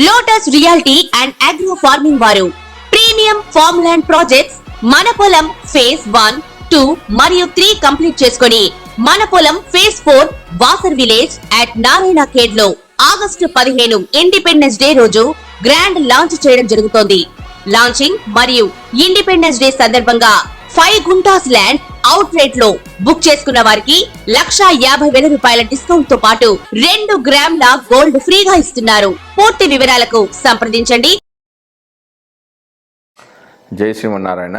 Lotus reality and agro farming వారు premium farm land projects మన పొలం ఫేజ్ 1, 2 మరియు 3 కంప్లీట్ చేసుకొని మన పొలం phase 4 Wasar village at Narayana Khed లో ఆగస్టు 15 ఇండిపెండెన్స్ డే రోజు గ్రాండ్ లాంచ్ చేయడం జరుగుతోంది. లాంచింగ్ మరియు ఇండిపెండెన్స్ డే సందర్భంగా 5 గుంటాస్ ల్యాండ్ అవుట్ రేట్ లో బుక్ చేసుకున్న వారికి 1,50,000 రూపాయల డిస్కౌంట్ తో పాటు 2 గ్రాముల గోల్డ్ ఫ్రీగా ఇస్తున్నారు. పూర్తి వివరాలకు సంప్రదించండి. జై శ్రీమన్నారాయణ.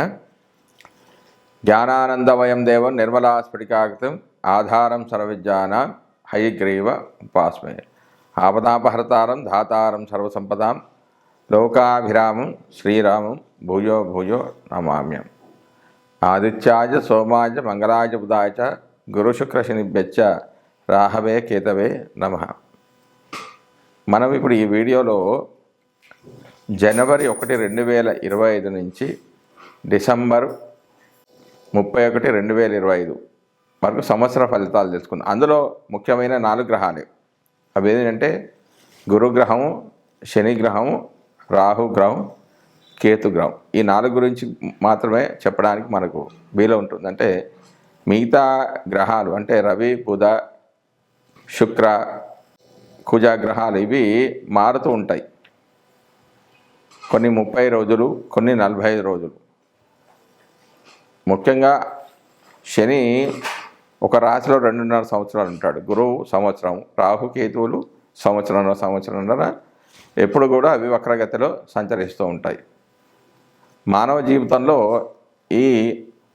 జ్ఞానానందమయం దేవం నిర్మలా స్ఫటికాకృతం ఆధారం సర్వవిద్యానాం హయగ్రీవ ఉపాస్మే. ఆపదాపహర్తారం ధాతారం సర్వసంపదాం లోకాభిరామం శ్రీరామం భూయో భూయో నమామ్యం. ఆదిత్యాయ సోమాయ మంగళాయ బుధాయ చ గురుశుక్రశనిభ్యశ్చ రాహవే కేతవే నమః. మనం ఇప్పుడు ఈ వీడియోలో జనవరి 1, 2025 నుంచి డిసెంబర్ 31, 2025 వరకు సంవత్సర ఫలితాలు తెలుసుకుందాం. అందులో ముఖ్యమైన 4 గ్రహాలు. అవి ఏంటంటే గురుగ్రహము, శనిగ్రహము, రాహుగ్రహం, కేతుగ్రహం. ఈ 4 గురించి మాత్రమే చెప్పడానికి మనకు వీలు ఉంటుంది. అంటే మిగతా గ్రహాలు అంటే రవి, బుధ, శుక్ర, కుజ గ్రహాలు ఇవి మారుతూ ఉంటాయి. కొన్ని 30 రోజులు, కొన్ని 45 రోజులు. ముఖ్యంగా శని ఒక రాశిలో 2.5 సంవత్సరాలు ఉంటాడు. గురువు సంవత్సరం, రాహు కేతువులు సంవత్సరంన్నర ఎప్పుడు కూడా అవి వక్రగతిలో సంచరిస్తూ ఉంటాయి. మానవ జీవితంలో ఈ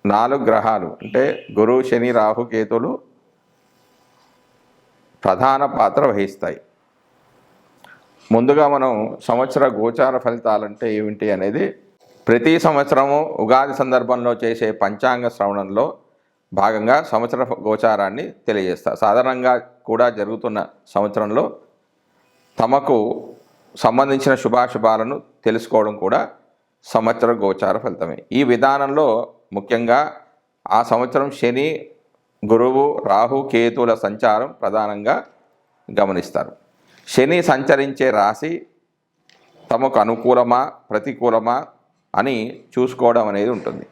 4 గ్రహాలు అంటే గురువు, శని, రాహు, కేతువులు ప్రధాన పాత్ర వహిస్తాయి. ముందుగా మనం సంవత్సర గోచార ఫలితాలంటే ఏమిటి అనేది ప్రతి సంవత్సరము ఉగాది సందర్భంలో చేసే పంచాంగ శ్రవణంలో భాగంగా సంవత్సర గోచారాన్ని తెలియజేస్తారు. సాధారణంగా కూడా జరుగుతున్న సంవత్సరంలో తమకు సంబంధించిన శుభాశుభాలను తెలుసుకోవడం కూడా సంవత్సర గోచార ఫలితమే. ఈ విధానంలో ముఖ్యంగా ఆ సంవత్సరం శని, గురువు, రాహు, కేతువుల సంచారం ప్రధానంగా గమనిస్తారు. శని సంచరించే రాశి తమకు అనుకూలమా ప్రతికూలమా అని చూసుకోవడం అనేది ఉంటుంది.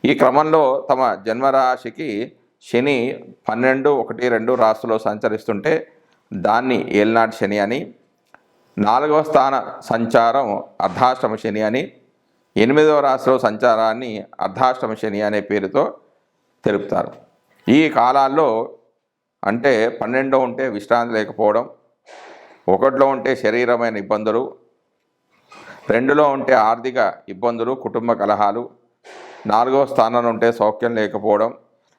ఈ క్రమంలో తమ జన్మరాశికి శని 12, 1, 2 రాశిలో సంచరిస్తుంటే దాన్ని ఏల్నాటి శని అని, 4వ స్థాన సంచారం అర్ధాష్టమ శని అని, 8వ రాశిలో సంచారాన్ని అర్ధాష్టమ శని అనే పేరుతో తెలుపుతారు. ఈ కాలాల్లో అంటే 12లో ఉంటే విశ్రాంతి లేకపోవడం, 1లో ఉంటే శరీరమైన ఇబ్బందులు, 2లో ఉంటే ఆర్థిక ఇబ్బందులు, కుటుంబ కలహాలు, 4వ స్థానంలో ఉంటే సౌఖ్యం లేకపోవడం,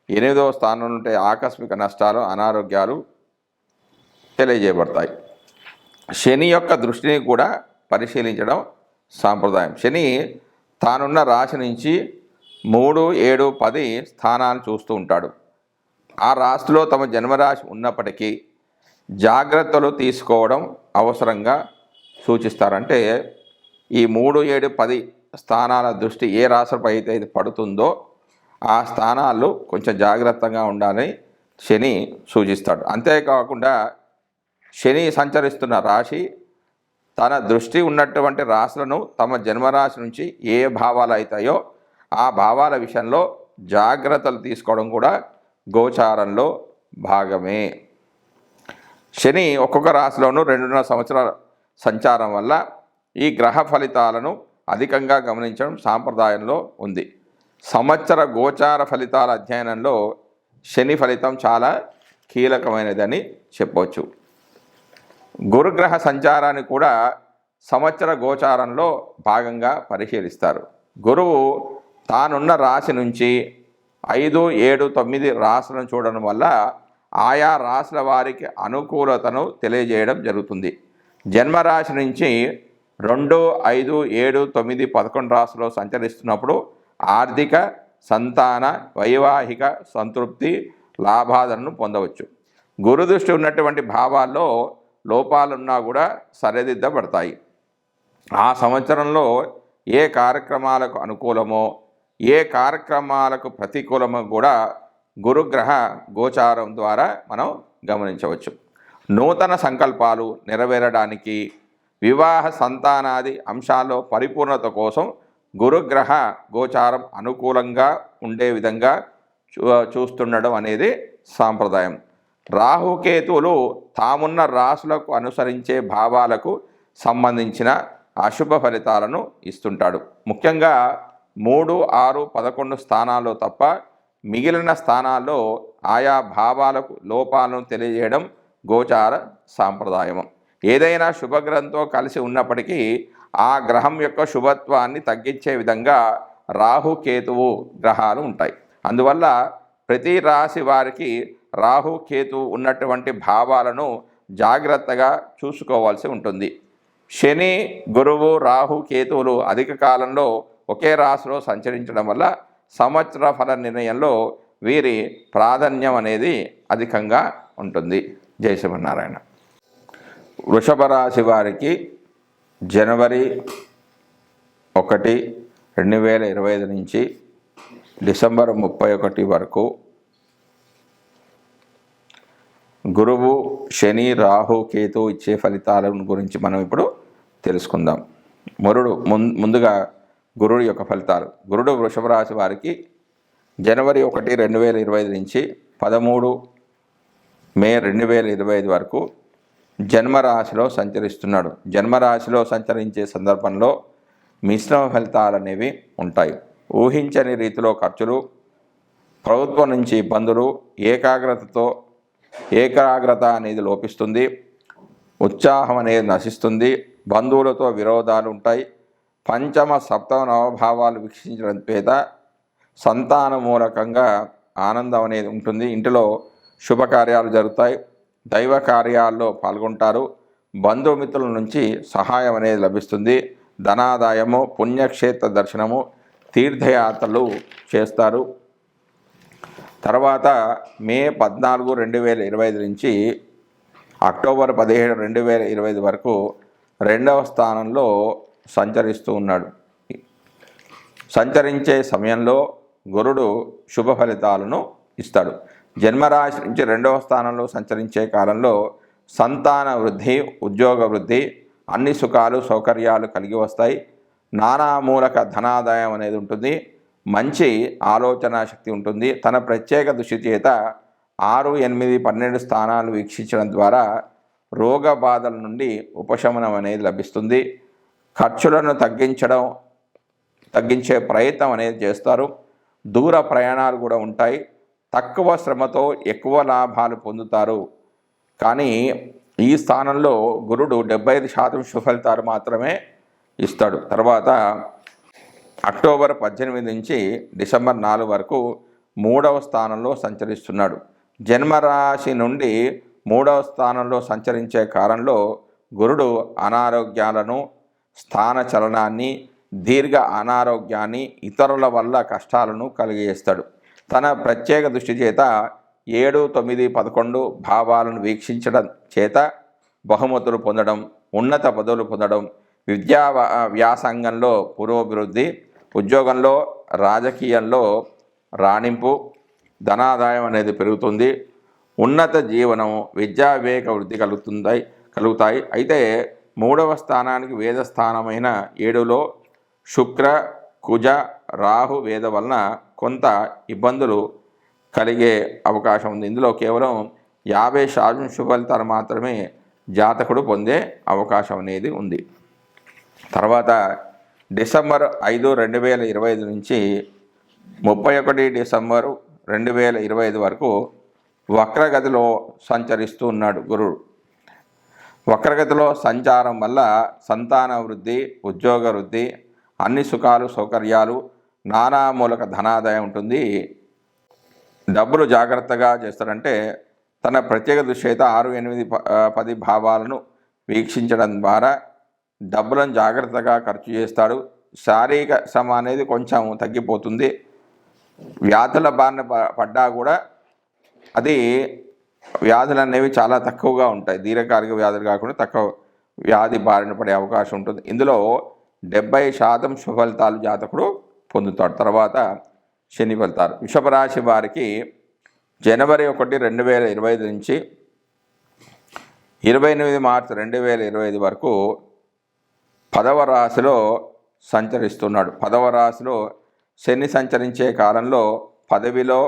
8వ స్థానంలో ఉంటే ఆకస్మిక నష్టాలు, అనారోగ్యాలు తెలియజేయబడతాయి. శని యొక్క దృష్టిని కూడా పరిశీలించడం సాంప్రదాయం. శని తానున్న రాశి నుంచి 3, 7, 10 స్థానాలు చూస్తూ ఉంటాడు. ఆ రాశిలో తమ జన్మరాశి ఉన్నప్పటికీ జాగ్రత్తలు తీసుకోవడం అవసరంగా సూచిస్తారంటే ఈ 3, 7, 10 స్థానాల దృష్టి ఏ రాశిపై అయితే పడుతుందో ఆ స్థానాల్లో కొంచెం జాగ్రత్తగా ఉండాలని శని సూచిస్తాడు. అంతేకాకుండా శని సంచరిస్తున్న రాశి తన దృష్టి ఉన్నటువంటి రాశులను తమ జన్మరాశి నుంచి ఏ భావాలు అవుతాయో ఆ భావాల విషయంలో జాగ్రత్తలు తీసుకోవడం కూడా గోచారంలో భాగమే. శని ఒక్కొక్క రాశిలోనూ 2.5 సంవత్సరాల సంచారం వల్ల ఈ గ్రహ ఫలితాలను అధికంగా గమనించడం సాంప్రదాయంలో ఉంది. సంవత్సర గోచార ఫలితాల అధ్యయనంలో శని ఫలితం చాలా కీలకమైనదని చెప్పవచ్చు. గురుగ్రహ సంచారాన్ని కూడా సంవత్సర గోచారంలో భాగంగా పరిశీలిస్తారు. గురువు తానున్న రాశి నుంచి 5, 7, 9 రాశులను చూడడం వల్ల ఆయా రాశుల వారికి అనుకూలతను తెలియజేయడం జరుగుతుంది. జన్మరాశి నుంచి 2, 5, 7, 9, 11 రాశుల్లో సంచరిస్తున్నప్పుడు ఆర్థిక, సంతాన, వైవాహిక సంతృప్తి, లాభాలను పొందవచ్చు. గురుదృష్టి ఉన్నటువంటి భావాల్లో లోపాలున్నా కూడా సరిదిద్దబడతాయి. ఆ సంవత్సరంలో ఏ కార్యక్రమాలకు అనుకూలమో ఏ కార్యక్రమాలకు ప్రతికూలమో కూడా గురుగ్రహ గోచారం ద్వారా మనం గమనించవచ్చు. నూతన సంకల్పాలు నెరవేరడానికి, వివాహ సంతానాది అంశాల్లో పరిపూర్ణత కోసం గురుగ్రహ గోచారం అనుకూలంగా ఉండే విధంగా చూస్తుండడం అనేది సాంప్రదాయం. రాహుకేతువులు తామున్న రాశులకు అనుసరించే భావాలకు సంబంధించిన అశుభ ఫలితాలను ఇస్తుంటాడు. ముఖ్యంగా 3, 6, 11 స్థానాల్లో తప్ప మిగిలిన స్థానాల్లో ఆయా భావాలకు లోపాలను తెలియజేయడం గోచార సాంప్రదాయం. ఏదైనా శుభగ్రహంతో కలిసి ఉన్నప్పటికీ ఆ గ్రహం యొక్క శుభత్వాన్ని తగ్గించే విధంగా రాహుకేతువు గ్రహాలు ఉంటాయి. అందువల్ల ప్రతి రాశి వారికి రాహుకేతువు ఉన్నటువంటి భావాలను జాగ్రత్తగా చూసుకోవాల్సి ఉంటుంది. శని, గురువు, రాహు, కేతువులు అధిక కాలంలో ఒకే రాశిలో సంచరించడం వల్ల సంవత్సర ఫల నిర్ణయంలో వీరి ప్రాధాన్యం అనేది అధికంగా ఉంటుంది. జై శ్రీమన్నారాయణ. వృషభ రాశి వారికి జనవరి 1, 2025 నుంచి డిసెంబర్ 31 వరకు గురువు, శని, రాహు, కేతు ఇచ్చే ఫలితాల గురించి మనం ఇప్పుడు తెలుసుకుందాం. ముందుగా గురుడు యొక్క ఫలితాలు. గురుడు వృషభ రాశి వారికి జనవరి 1, 2025 నుంచి 13 మే 2025 వరకు జన్మరాశిలో సంచరిస్తున్నాడు. జన్మరాశిలో సంచరించే సందర్భంలో మిశ్రమ ఫలితాలు అనేవి ఉంటాయి. ఊహించని రీతిలో ఖర్చులు, ప్రభుత్వం నుంచి ఇబ్బందులు, ఏకాగ్రత అనేది లోపిస్తుంది, ఉత్సాహం అనేది నశిస్తుంది, బంధువులతో విరోధాలు ఉంటాయి, పంచమ సప్తమ నవభావాలు వీక్షించడం చేత సంతాన మూలకంగా ఆనందం అనేది ఉంటుంది. ఇంటిలో శుభకార్యాలు జరుగుతాయి, దైవ కార్యాల్లో పాల్గొంటారు, బంధుమిత్రుల నుంచి సహాయం అనేది లభిస్తుంది, ధనాదాయము, పుణ్యక్షేత్ర దర్శనము, తీర్థయాత్రలు చేస్తారు. తర్వాత మే 14, 2025 నుంచి అక్టోబర్ 17, 2025 వరకు 2వ స్థానంలో సంచరిస్తూ ఉన్నాడు. సంచరించే సమయంలో గురుడు శుభ ఫలితాలను ఇస్తాడు. జన్మరాశి నుంచి 2వ స్థానంలో సంచరించే కాలంలో సంతాన వృద్ధి, ఉద్యోగ వృద్ధి, అన్ని సుఖాలు సౌకర్యాలు కలిగి వస్తాయి. నానామూలక ధనాదాయం అనేది ఉంటుంది. మంచి ఆలోచన శక్తి ఉంటుంది. తన ప్రత్యేక దృష్టి చేత 6, 8, 12 స్థానాలు వీక్షించడం ద్వారా రోగ బాధల నుండి ఉపశమనం అనేది లభిస్తుంది. ఖర్చులను తగ్గించే ప్రయత్నం అనేది చేస్తారు. దూర ప్రయాణాలు కూడా ఉంటాయి. తక్కువ శ్రమతో ఎక్కువ లాభాలు పొందుతారు. కానీ ఈ స్థానంలో గురుడు 75% సుఫలితాలు మాత్రమే ఇస్తాడు. తర్వాత అక్టోబర్ 18 నుంచి డిసెంబర్ 4 వరకు 3వ స్థానంలో సంచరిస్తున్నాడు. జన్మరాశి నుండి 3వ స్థానంలో సంచరించే కాలంలో గురుడు అనారోగ్యాలను, స్థాన చలనాన్ని, దీర్ఘ అనారోగ్యాన్ని, ఇతరుల వల్ల కష్టాలను కలిగజేస్తాడు. తన ప్రత్యేక దృష్టి చేత 7, 9, 11 భావాలను వీక్షించడం చేత బహుమతులు పొందడం, ఉన్నత పదవులు పొందడం, వ్యాసంగంలో పురోభివృద్ధి, ఉద్యోగంలో రాజకీయంలో రాణింపు, ధనాదాయం అనేది పెరుగుతుంది, ఉన్నత జీవనం, విద్యా వివేక వృద్ధి కలుగుతాయి. అయితే 3వ స్థానానికి వేదస్థానమైన 7లో శుక్ర, కుజ, రాహు వేద వలన కొంత ఇబ్బందులు కలిగే అవకాశం ఉంది. ఇందులో కేవలం 50% శుభఫలితాలు మాత్రమే జాతకుడు పొందే అవకాశం అనేది ఉంది. తర్వాత డిసెంబర్ 5, 2025 నుంచి 31 డిసెంబర్ 2025 వరకు వక్రగతిలో సంచరిస్తూ ఉన్నాడు గురుడు. వక్రగతిలో సంచారం వల్ల సంతాన వృద్ధి, ఉద్యోగ వృద్ధి, అన్ని సుఖాలు సౌకర్యాలు, నానామూలక ధనాదాయం ఉంటుంది. డబ్బులు జాగ్రత్తగా చేస్తాడంటే తన ప్రత్యేక దృష్టి అయితే 6, 8, 10 భావాలను వీక్షించడం ద్వారా డబ్బులను జాగ్రత్తగా ఖర్చు చేస్తాడు. శారీరక శ్రమ అనేది కొంచెం తగ్గిపోతుంది. వ్యాధుల బారిన పడ్డా కూడా అది వ్యాధులు అనేవి చాలా తక్కువగా ఉంటాయి. దీర్ఘకాలిక వ్యాధులు కాకుండా తక్కువ వ్యాధి బారిన పడే అవకాశం ఉంటుంది. ఇందులో 70% శుభఫలితాలు జాతకుడు పొందుతాడు. తర్వాత శని ఫలితాలు. వృషభ రాశి వారికి జనవరి 1, 2025 నుంచి 28 మార్చి 2025 వరకు 10వ రాశిలో సంచరిస్తున్నాడు. 10వ రాశిలో శని సంచరించే కాలంలో పదవిలో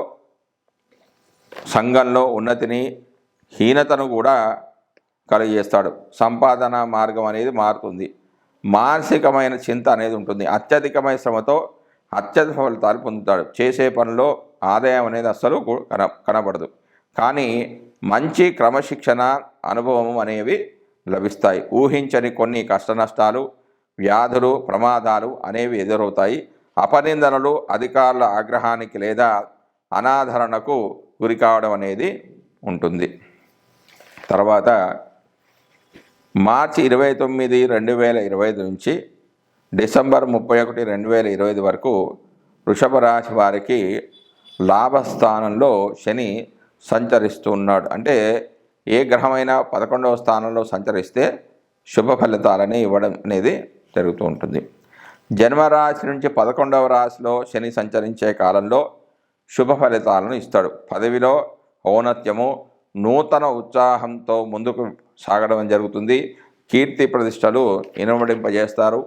సంఘంలో ఉన్నతిని హీనతను కూడా కలిగజేస్తాడు. సంపాదన మార్గం అనేది మారుతుంది. మానసికమైన చింత అనేది ఉంటుంది. అత్యధికమైన శ్రమతో అత్యధిక ఫలితాలు పొందుతాడు. చేసే పనిలో ఆదాయం అనేది అస్సలు కనబడదు. కానీ మంచి క్రమశిక్షణ అనుభవం అనేవి లభిస్తాయి. ఊహించని కొన్ని కష్ట నష్టాలు, వ్యాధులు, ప్రమాదాలు అనేవి ఎదురవుతాయి. అపనిందనలు, అధికారుల ఆగ్రహానికి లేదా అనాదరణకు గురి కావడం అనేది ఉంటుంది. తర్వాత మార్చి 29, 2025 నుంచి డిసెంబర్ 31, 2025 వరకు వృషభ రాశి వారికి లాభస్థానంలో శని సంచరిస్తున్నాడు. అంటే ఏ గ్రహమైనా 11వ స్థానంలో సంచరిస్తే శుభ ఫలితాలని ఇవ్వడం అనేది జరుగుతూ ఉంటుంది. జన్మరాశి నుంచి 11వ రాశిలో శని సంచరించే కాలంలో శుభ ఫలితాలను ఇస్తాడు. పదవిలో ఔన్నత్యము, నూతన ఉత్సాహంతో ముందుకు సాగడం జరుగుతుంది. కీర్తి ప్రతిష్టలు ఇనుమడింపజేస్తారు,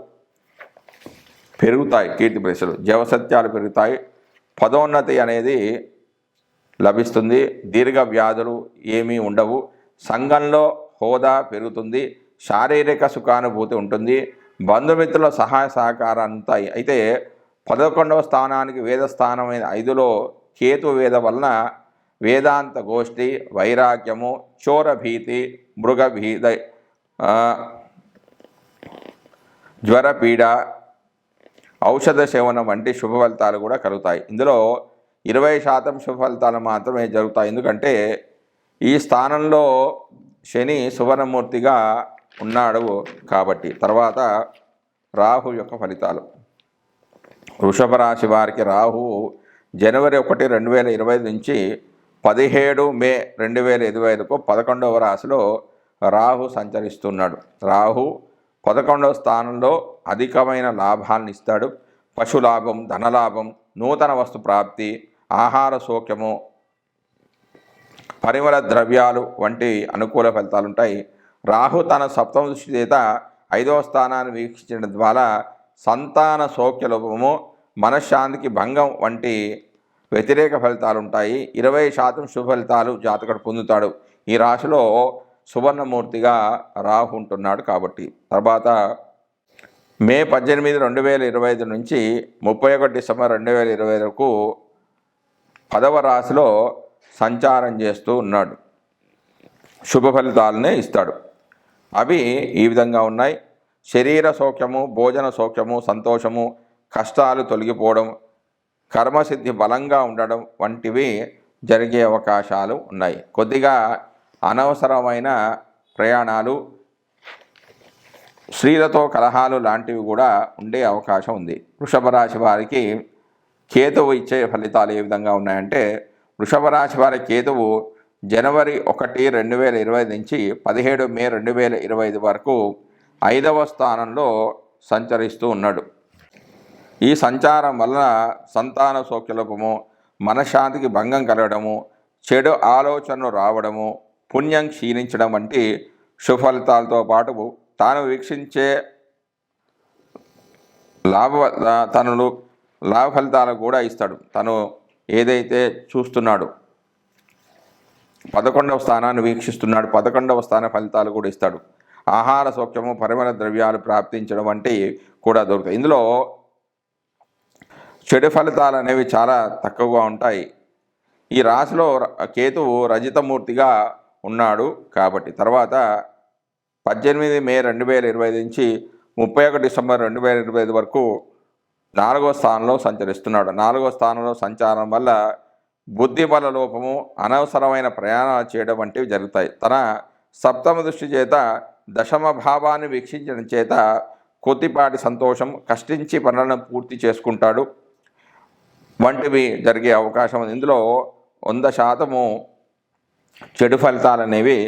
పెరుగుతాయి. కీర్తి ప్రతిష్టలు, జవసత్యాలు పెరుగుతాయి. పదోన్నతి అనేది లభిస్తుంది. దీర్ఘ వ్యాధులు ఏమీ ఉండవు. సంఘంలో హోదా పెరుగుతుంది. శారీరక సుఖానుభూతి ఉంటుంది. బంధుమిత్రుల సహాయ సహకారంతో అయితే 11వ స్థానానికి వేదస్థానమైన 5లో కేతు వేద వలన వేదాంత గోష్ఠి, వైరాగ్యము, చోరభీతి, మృగభీత, జ్వరపీడ, ఔషధ సేవనం వంటి శుభ ఫలితాలు కూడా కలుగుతాయి. ఇందులో 20% శుభ ఫలితాలు మాత్రమే జరుగుతాయి. ఎందుకంటే ఈ స్థానంలో శని సువర్ణమూర్తిగా ఉన్నాడు కాబట్టి. తర్వాత రాహు యొక్క ఫలితాలు. వృషభ రాశి వారికి రాహు జనవరి 1, 2025 నుంచి 17 మే 2025కు 11వ రాశిలో రాహు సంచరిస్తున్నాడు. రాహు 11వ స్థానంలో అధికమైన లాభాలను ఇస్తాడు. పశులాభం, ధనలాభం, నూతన వస్తు ప్రాప్తి, ఆహార సౌఖ్యము, పరిమళ ద్రవ్యాలు వంటి అనుకూల ఫలితాలు ఉంటాయి. రాహు తన సప్తమ దృష్టి చేత 5వ స్థానాన్ని వీక్షించడం ద్వారా సంతాన సౌఖ్య లోపము, మనశ్శాంతికి భంగం వంటి వ్యతిరేక ఫలితాలు ఉంటాయి. 20% శుభ ఫలితాలు జాతకుడు పొందుతాడు. ఈ రాశిలో సువర్ణమూర్తిగా రాహు ఉంటున్నాడు కాబట్టి. తర్వాత మే 18, 2025 నుంచి 31 డిసెంబర్ 2020 వరకు 10వ రాశిలో సంచారం చేస్తూ ఉన్నాడు. శుభ ఫలితాలనే ఇస్తాడు. అవి ఈ విధంగా ఉన్నాయి. శరీర సౌఖ్యము, భోజన సౌఖ్యము, సంతోషము, కష్టాలు తొలగిపోవడం, కర్మసిద్ధి బలంగా ఉండడం వంటివి జరిగే అవకాశాలు ఉన్నాయి. కొద్దిగా అనవసరమైన ప్రయాణాలు, స్త్రీలతో కలహాలు లాంటివి కూడా ఉండే అవకాశం ఉంది. వృషభ రాశి వారికి కేతువు ఇచ్చే ఫలితాలు ఏ విధంగా ఉన్నాయంటే, వృషభ రాశి వారి కేతువు జనవరి 1, 2025 నుంచి 17 మే 2025 వరకు 5వ స్థానంలో సంచరిస్తూ ఉన్నాడు. ఈ సంచారం వలన సంతాన సౌఖ్యలోపము, మనశ్శాంతికి భంగం కలగడము, చెడు ఆలోచనలు రావడము, పుణ్యం క్షీణించడం వంటి సుఫలితాలతో పాటు తాను వీక్షించే లాభ ఫలితాలు కూడా ఇస్తాడు. తను ఏదైతే చూస్తున్నాడు, 11వ స్థానాన్ని వీక్షిస్తున్నాడు, 11వ స్థాన ఫలితాలు కూడా ఇస్తాడు. ఆహార సౌఖ్యము, పరిమళ ద్రవ్యాలు ప్రాప్తించడం వంటి కూడా దొరుకుతాయి. ఇందులో చెడు ఫలితాలు అనేవి చాలా తక్కువగా ఉంటాయి. ఈ రాశిలో కేతువు రజితమూర్తిగా ఉన్నాడు కాబట్టి. తర్వాత 18 మే 2025 నుంచి 31 డిసెంబర్ 2025 వరకు 4వ స్థానంలో సంచరిస్తున్నాడు. 4వ స్థానంలో సంచారం వల్ల బుద్ధిబల లోపము, అనవసరమైన ప్రయాణాలు చేయడం వంటివి జరుగుతాయి. తన సప్తమ దృష్టి చేత దశమ భావాన్ని వీక్షించడం చేత కొద్దిపాటి సంతోషం, కష్టించి పనులను పూర్తి చేసుకుంటాడు వంటివి జరిగే అవకాశం ఉంది. ఇందులో 100% చెడు ఫలితాలు అనేవి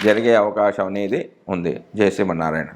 జరిగే అవకాశం అనేది ఉంది. జై శ్రీమన్నారాయణ.